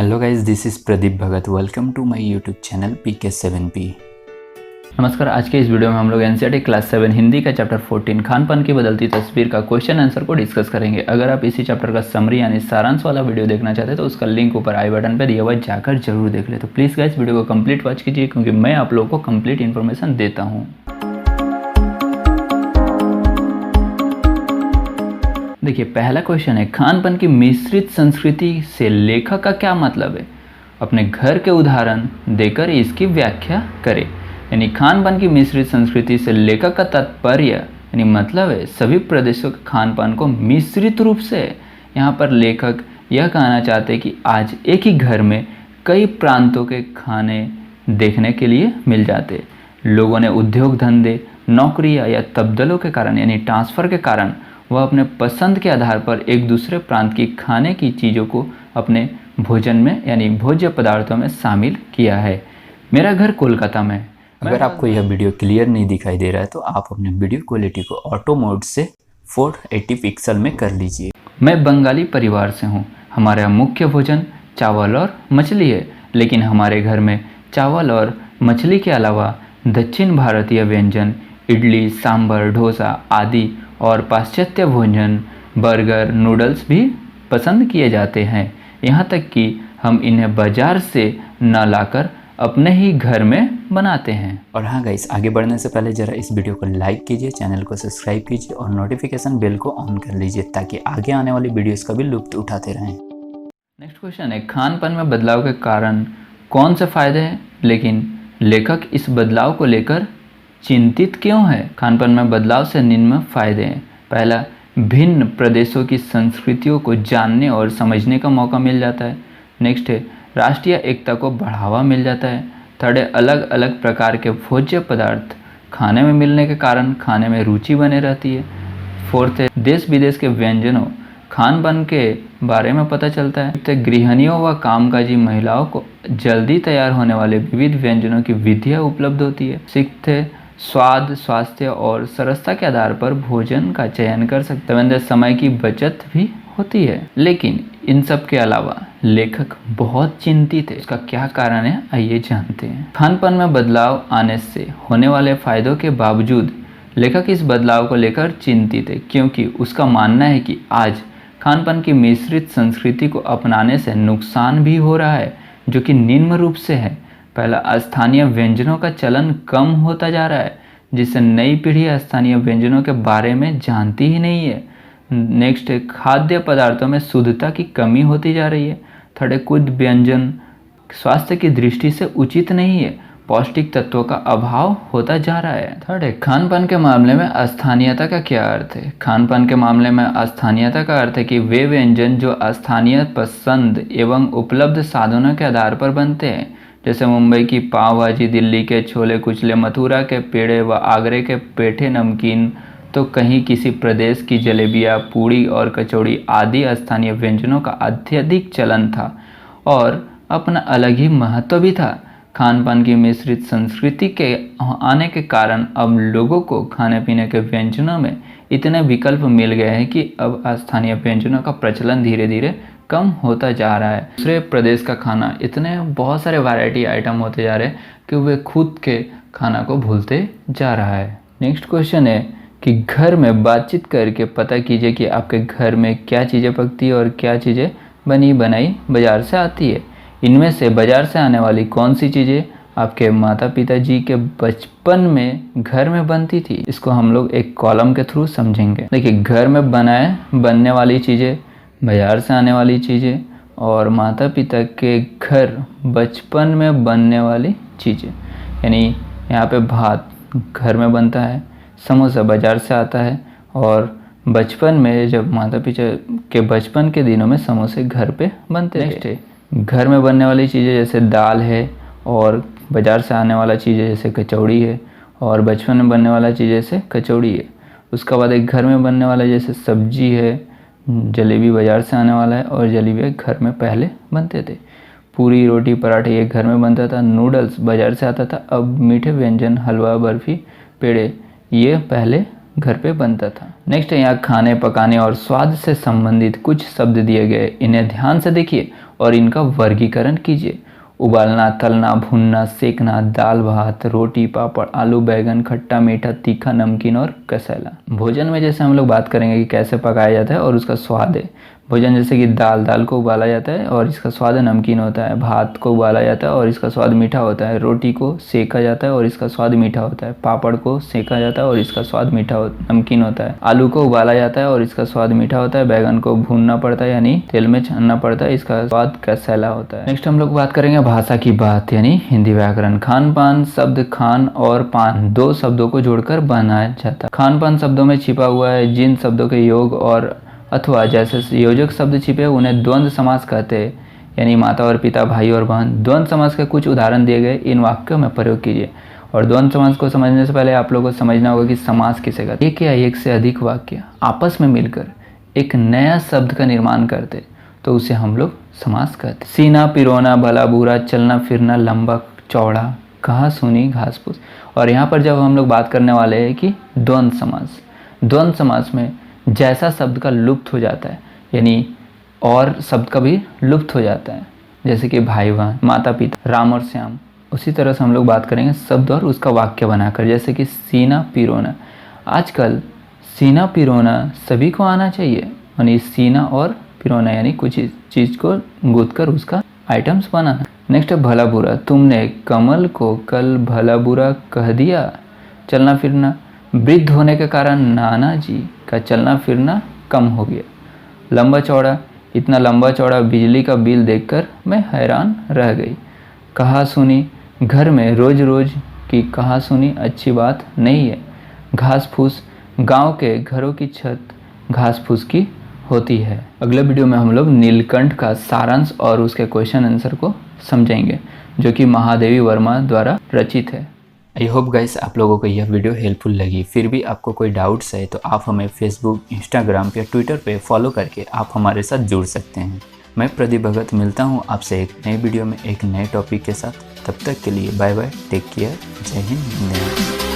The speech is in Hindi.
Hello guys, this is Pradeep Bhagat. Welcome to my YouTube channel PK7P। नमस्कार। आज के इस वीडियो में हम लोग एनसीईआरटी क्लास 7 हिंदी का चैप्टर 14 खान पान की बदलती तस्वीर का क्वेश्चन आंसर को डिस्कस करेंगे। अगर आप इसी चैप्टर का समरी यानी सारांश वाला वीडियो देखना चाहते हैं तो उसका लिंक ऊपर आई बटन पर दिया हुआ है, जाकर जरूर देख ले। तो प्लीज़ गाइस वीडियो को कंप्लीट वॉच कीजिए क्योंकि मैं आप लोगों को कंप्लीट इन्फॉर्मेशन देता हूँ। देखिए, पहला क्वेश्चन है, खान पान की मिश्रित संस्कृति से लेखक का क्या मतलब है? अपने घर के उदाहरण देकर इसकी व्याख्या करें। यानी खान पान की मिश्रित संस्कृति से लेखक का तात्पर्य यानी मतलब है सभी प्रदेशों के खान पान को मिश्रित रूप से। यहाँ पर लेखक यह कहना चाहते हैं कि आज एक ही घर में कई प्रांतों के खाने देखने के लिए मिल जाते। लोगों ने उद्योग धंधे, नौकरियाँ या तब्दलों के कारण यानी ट्रांसफ़र के कारण वह अपने पसंद के आधार पर एक दूसरे प्रांत की खाने की चीज़ों को अपने भोजन में यानी भोज्य पदार्थों में शामिल किया है। मेरा घर कोलकाता में। अगर आपको यह वीडियो क्लियर नहीं दिखाई दे रहा है तो आप अपने वीडियो क्वालिटी को ऑटो मोड से 480 पिक्सल में कर लीजिए। मैं बंगाली परिवार से हूँ। हमारा मुख्य भोजन चावल और मछली है, लेकिन हमारे घर में चावल और मछली के अलावा दक्षिण भारतीय व्यंजन इडली, सांभर, डोसा आदि और पाश्चात्य भोजन बर्गर, नूडल्स भी पसंद किए जाते हैं। यहाँ तक कि हम इन्हें बाजार से न लाकर अपने ही घर में बनाते हैं। और हाँ गाइस, आगे बढ़ने से पहले ज़रा इस वीडियो को लाइक कीजिए, चैनल को सब्सक्राइब कीजिए और नोटिफिकेशन बेल को ऑन कर लीजिए ताकि आगे आने वाली वीडियोस का भी लुत्फ उठाते रहें। नेक्स्ट क्वेश्चन है, खान पान में बदलाव के कारण कौन से फायदे हैं, लेकिन लेखक इस बदलाव को लेकर चिंतित क्यों है? खान पान में बदलाव से निम्न फायदे हैं। पहला, भिन्न प्रदेशों की संस्कृतियों को जानने और समझने का मौका मिल जाता है। नेक्स्ट है, राष्ट्रीय एकता को बढ़ावा मिल जाता है। थर्ड है, अलग अलग प्रकार के भोज्य पदार्थ खाने में मिलने के कारण खाने में रुचि बने रहती है। फोर्थ है, देश विदेश के व्यंजनों खान पान के बारे में पता चलता है। फिफ्थ, गृहिणियों व कामकाजी महिलाओं को जल्दी तैयार होने वाले विविध व्यंजनों की विधियाँ उपलब्ध होती है। सिक्स्थ है, स्वाद, स्वास्थ्य और सरसता के आधार पर भोजन का चयन कर सकते हैं। समय की बचत भी होती है। लेकिन इन सब के अलावा लेखक बहुत चिंतित है। इसका क्या कारण है, आइए जानते हैं। खान पान में बदलाव आने से होने वाले फायदों के बावजूद लेखक इस बदलाव को लेकर चिंतित है, क्योंकि उसका मानना है कि आज खान पान की मिश्रित संस्कृति को अपनाने से नुकसान भी हो रहा है, जो कि निम्न रूप से है। पहला, स्थानीय व्यंजनों का चलन कम होता जा रहा है, जिससे नई पीढ़ी स्थानीय व्यंजनों के बारे में जानती ही नहीं है। नेक्स्ट है, खाद्य पदार्थों में शुद्धता की कमी होती जा रही है। थर्ड है, कुछ व्यंजन स्वास्थ्य की दृष्टि से उचित नहीं है, पौष्टिक तत्वों का अभाव होता जा रहा है। थर्ड है, खान पान के मामले में स्थानीयता का क्या अर्थ है? खान पान के मामले में स्थानीयता का अर्थ है कि वे व्यंजन जो स्थानीय पसंद एवं उपलब्ध साधनों के आधार पर बनते हैं, जैसे मुंबई की पाव भाजी, दिल्ली के छोले कुचले, मथुरा के पेड़े व आगरे के पेठे नमकीन, तो कहीं किसी प्रदेश की जलेबियाँ, पूड़ी और कचौड़ी आदि स्थानीय व्यंजनों का अत्यधिक चलन था और अपना अलग ही महत्व भी था। खान पान की मिश्रित संस्कृति के आने के कारण अब लोगों को खाने पीने के व्यंजनों में इतने विकल्प मिल गए हैं कि अब स्थानीय व्यंजनों का प्रचलन धीरे धीरे कम होता जा रहा है। दूसरे प्रदेश का खाना इतने बहुत सारे वैरायटी आइटम होते जा रहे हैं कि वे खुद के खाना को भूलते जा रहा है। नेक्स्ट क्वेश्चन है कि घर में बातचीत करके पता कीजिए कि आपके घर में क्या चीज़ें पकती है और क्या चीज़ें बनी बनाई बाज़ार से आती है। इनमें से बाज़ार से आने वाली कौन सी चीज़ें आपके माता पिता जी के बचपन में घर में बनती थी, इसको हम लोग एक कॉलम के थ्रू समझेंगे। देखिए, घर में बनने वाली चीज़ें, बाज़ार से आने वाली चीज़ें और माता पिता के घर बचपन में बनने वाली चीज़ें। यानी यहाँ पे भात घर में बनता है, समोसा बाज़ार से आता है और बचपन में जब माता पिता के बचपन के दिनों में समोसे घर पे बनते थे। घर में बनने वाली चीज़ें जैसे दाल है और बाज़ार से आने वाला चीज़ें जैसे कचौड़ी है और बचपन में बनने वाला चीज़ जैसे कचौड़ी है। उसके बाद एक घर में बनने वाला जैसे सब्जी है, जलेबी बाज़ार से आने वाला है और जलेबी घर में पहले बनते थे। पूरी, रोटी, पराठे ये घर में बनता था। नूडल्स बाज़ार से आता था। अब मीठे व्यंजन, हलवा, बर्फ़ी, पेड़े ये पहले घर पे बनता था। नेक्स्ट है यहाँ खाने पकाने और स्वाद से संबंधित कुछ शब्द दिए गए, इन्हें ध्यान से देखिए और इनका वर्गीकरण कीजिए। उबालना, तलना, भुनना, सेकना, दाल भात, रोटी, पापड़, आलू बैंगन, खट्टा मीठा, तीखा, नमकीन और कसेला। भोजन में जैसे हम लोग बात करेंगे कि कैसे पकाया जाता है और उसका स्वाद है। भोजन जैसे कि दाल को उबाला जाता है और इसका स्वाद नमकीन होता है। भात को उबाला जाता है और इसका स्वाद मीठा होता है। रोटी को सेका जाता है और इसका स्वाद मीठा होता है। पापड़ को सेका जाता है और इसका स्वाद नमकीन होता है। आलू को उबाला जाता है और इसका स्वाद मीठा होता है। बैगन को भूनना पड़ता है यानी तेल में छानना पड़ता है, इसका स्वाद कसेला होता है। नेक्स्ट हम लोग बात करेंगे भाषा की बात यानी हिंदी व्याकरण। खान पान शब्द खान और पान दो शब्दों को जोड़कर बनाया जाता है। खान पान शब्दों में छिपा हुआ है जिन शब्दों के योग और अथवा जैसे योजक शब्द छिपे उन्हें द्वंद्व समास कहते हैं, यानी माता और पिता, भाई और बहन। द्वंद्व समास के कुछ उदाहरण दिए गए, इन वाक्यों में प्रयोग कीजिए। और द्वंद्व समास को समझने से पहले आप लोगों को समझना होगा कि समास किसे कहते हैं। एक या एक से अधिक वाक्य आपस में मिलकर एक नया शब्द का निर्माण करते तो उसे हम लोग समास कहते। सीना पिरोना, भला बुरा, चलना फिरना, लंबा चौड़ा, कहा सुनी, घास फूस। और यहाँ पर जब हम लोग बात करने वाले हैं कि द्वंद्व समास, द्वंद्व समास में जैसा शब्द का लुप्त हो जाता है यानी और शब्द का भी लुप्त हो जाता है, जैसे कि भाई बहन, माता पिता, राम और श्याम। उसी तरह से हम लोग बात करेंगे शब्द और उसका वाक्य बनाकर, जैसे कि सीना पिरोना। आजकल सीना पिरोना सभी को आना चाहिए यानी सीना और पिरोना यानी कुछ चीज़ को गूंथ कर उसका आइटम्स बनाना। नेक्स्ट है भला बुरा। तुमने कमल को कल भला बुरा कह दिया। चलना फिरना, वृद्ध होने के कारण नाना जी का चलना फिरना कम हो गया। लंबा चौड़ा, इतना लंबा चौड़ा बिजली का बिल देखकर मैं हैरान रह गई। कहा सुनी, घर में रोज रोज की कहा सुनी अच्छी बात नहीं है। घास फूस, गांव के घरों की छत घास फूस की होती है। अगले वीडियो में हम लोग नीलकंठ का सारांश और उसके क्वेश्चन आंसर को समझेंगे, जो कि महादेवी वर्मा द्वारा रचित है। आई होप गाइस आप लोगों को यह वीडियो हेल्पफुल लगी। फिर भी आपको कोई डाउट्स है तो आप हमें फेसबुक, इंस्टाग्राम या ट्विटर पे फॉलो करके आप हमारे साथ जुड़ सकते हैं। मैं प्रदीप भगत मिलता हूँ आपसे एक नए वीडियो में एक नए टॉपिक के साथ। तब तक के लिए बाय बाय, टेक केयर, जय हिंद, वंदे मातरम।